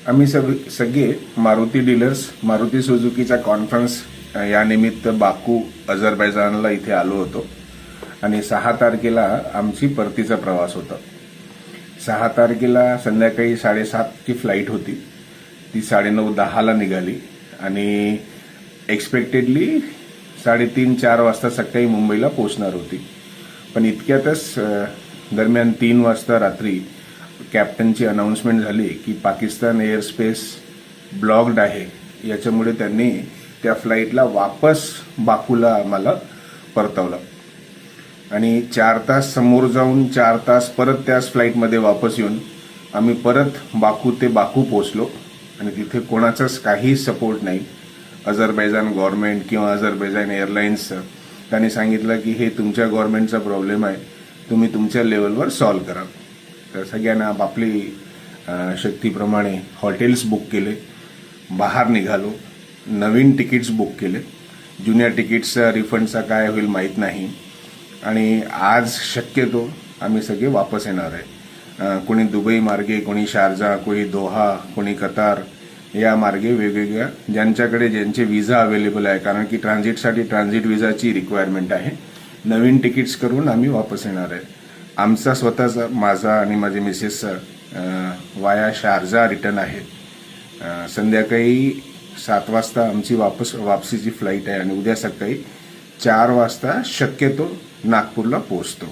आम्ही सगळे Maruti dealers Maruti सुझुकीचा conference या निमित्त बाकू अझरबैजानला इथे आलो होतो आणि 6 तारखेला आमची परतीचा प्रवास होता. 6 तारखेला संध्याकाळी 7:30 ची फ्लाईट होती. ती 9:30-10ला निघाली आणि एक्सपेक्टेडली 3:30-4 वाजता सकाळी मुंबईला पोहोचणार होती. पण इतक्यातच दरम्यान 3 वाजता रात्री कॅप्टनची अनाउन्समेंट झाली की पाकिस्तान एअर स्पेस ब्लॉक्ड आहे. याच्यामुळे त्यांनी त्या फ्लाईटला वापस बाकूला आम्हाला परतवलं आणि 4 तास समोर जाऊन 4 तास परत त्याच फ्लाईटमध्ये वापस येऊन आम्ही परत बाकू ते बाकू पोहोचलो आणि तिथे कोणाचाच काही सपोर्ट नाही. अझरबैजान गव्हर्नमेंट किंवा अझरबैजान एअरलाइन्सचं त्यांनी सांगितलं की हे तुमच्या गव्हर्नमेंटचा प्रॉब्लेम आहे, तुम्ही तुमच्या लेवलवर सॉल्व्ह करा. तर सगळ्यांना आपली शक्तीप्रमाणे हॉटेल्स बुक केले, बाहेर निघालो, नवीन तिकीट्स बुक केले. जुन्या तिकीट्सचा रिफंडचा काय होईल माहीत नाही आणि आज शक्यतो आम्ही सगळे वापस येणार आहे. कोणी दुबई मार्गे, कोणी शारजा, कोणी दोहा, कोणी कतार या मार्गे वेगवेगळ्या ज्यांच्याकडे ज्यांचे व्हिसा अवेलेबल आहे, कारण की ट्रान्झिटसाठी ट्रान्झिट व्हिसाची रिक्वायरमेंट आहे. नवीन तिकीट्स करून आम्ही वापस येणार आहे. आमचा स्वतःचा, माझा आणि माझ्या मिसेसचा वाया शारजा रिटर्न आहे. संध्याकाळी 7 वाजता आमची वापसीची फ्लाईट आहे आणि उद्या सकाळी 4 वाजता शक्यतो नागपूरला पोहोचतो.